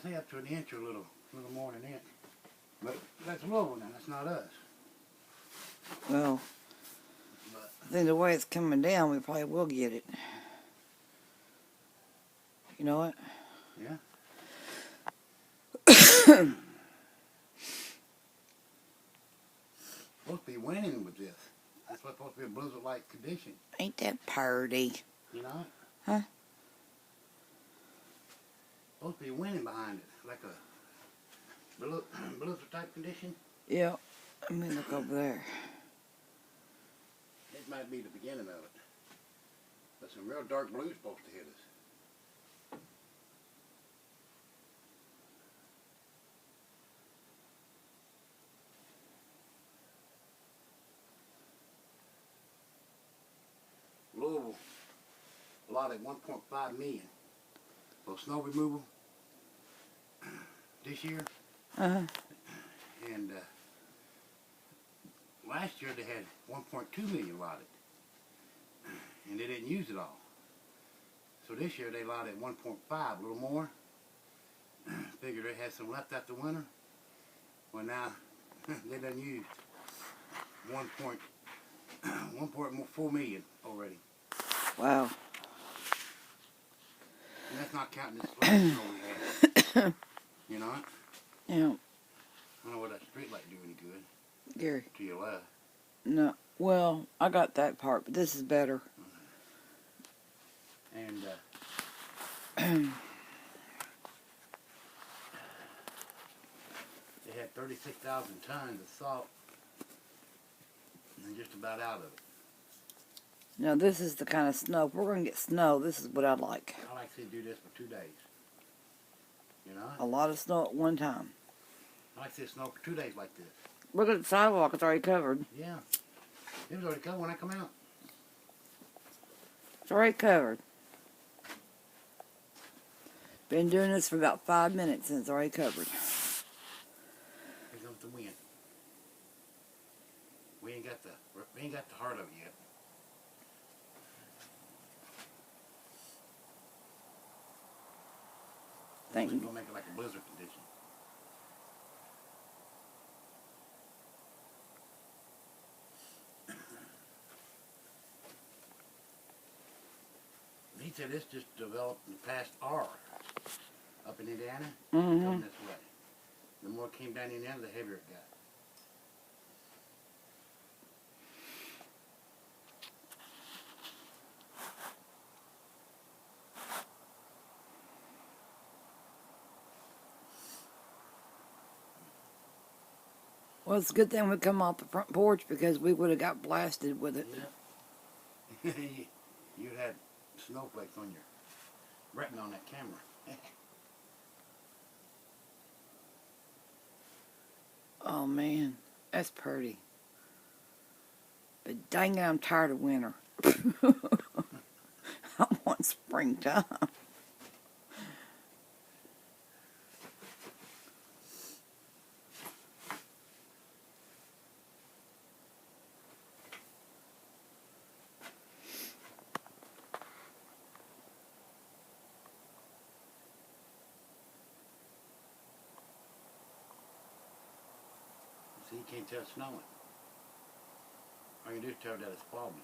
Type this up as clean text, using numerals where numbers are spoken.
They say up to an inch or a little more than an inch. But that's Louisville now, that's not us. Well, But I think the way it's coming down, we probably will get it. You know what? yeah. Supposed to be winning with this. That's what's supposed to be a blizzard-like condition. Ain't that purty? You know? Huh? Supposed to be winning behind it, like a blizzard-type condition. Yeah. Let me look over there. It might be the beginning of it. But some real dark blue is supposed to hit us. Louisville allotted $1.5 million for snow removal this year. Uh-huh. And last year they had $1.2 million allotted. And they didn't use it all. So this year they allotted 1.5, a little more. Figured they had some left after winter. Well, now they done used 1.4 million already. Wow. And that's not counting this last snow we had. You know it? Yeah. I don't know what that street light do any good Gary. to your left. No. Well, I got that part, but this is better. And they had 36,000 tons of salt and just about out of it. Now, this is the kind of snow. If we're going to get snow, this is what I like. I like to do this for 2 days. You know? A lot of snow at one time. I like to see it snow for 2 days like this. Look at the sidewalk. It's already covered. Yeah. It was already covered when I come out. It's already covered. Been doing this for about 5 minutes and it's already covered. Here comes the wind. We ain't got the heart of it yet. Thank We're you. gonna make it like a blizzard condition. He said this just developed in the past hour up in Indiana, coming this way. The more it came down in Indiana, the heavier it got. Well, it's a good thing we come off the front porch because we would have got blasted with it. Yeah. You'd had snowflakes on your retina on that camera. Oh, man. That's pretty. But dang it, I'm tired of winter. I want springtime. See, you can't tell it's snowing. All you do is tell that it's foggy.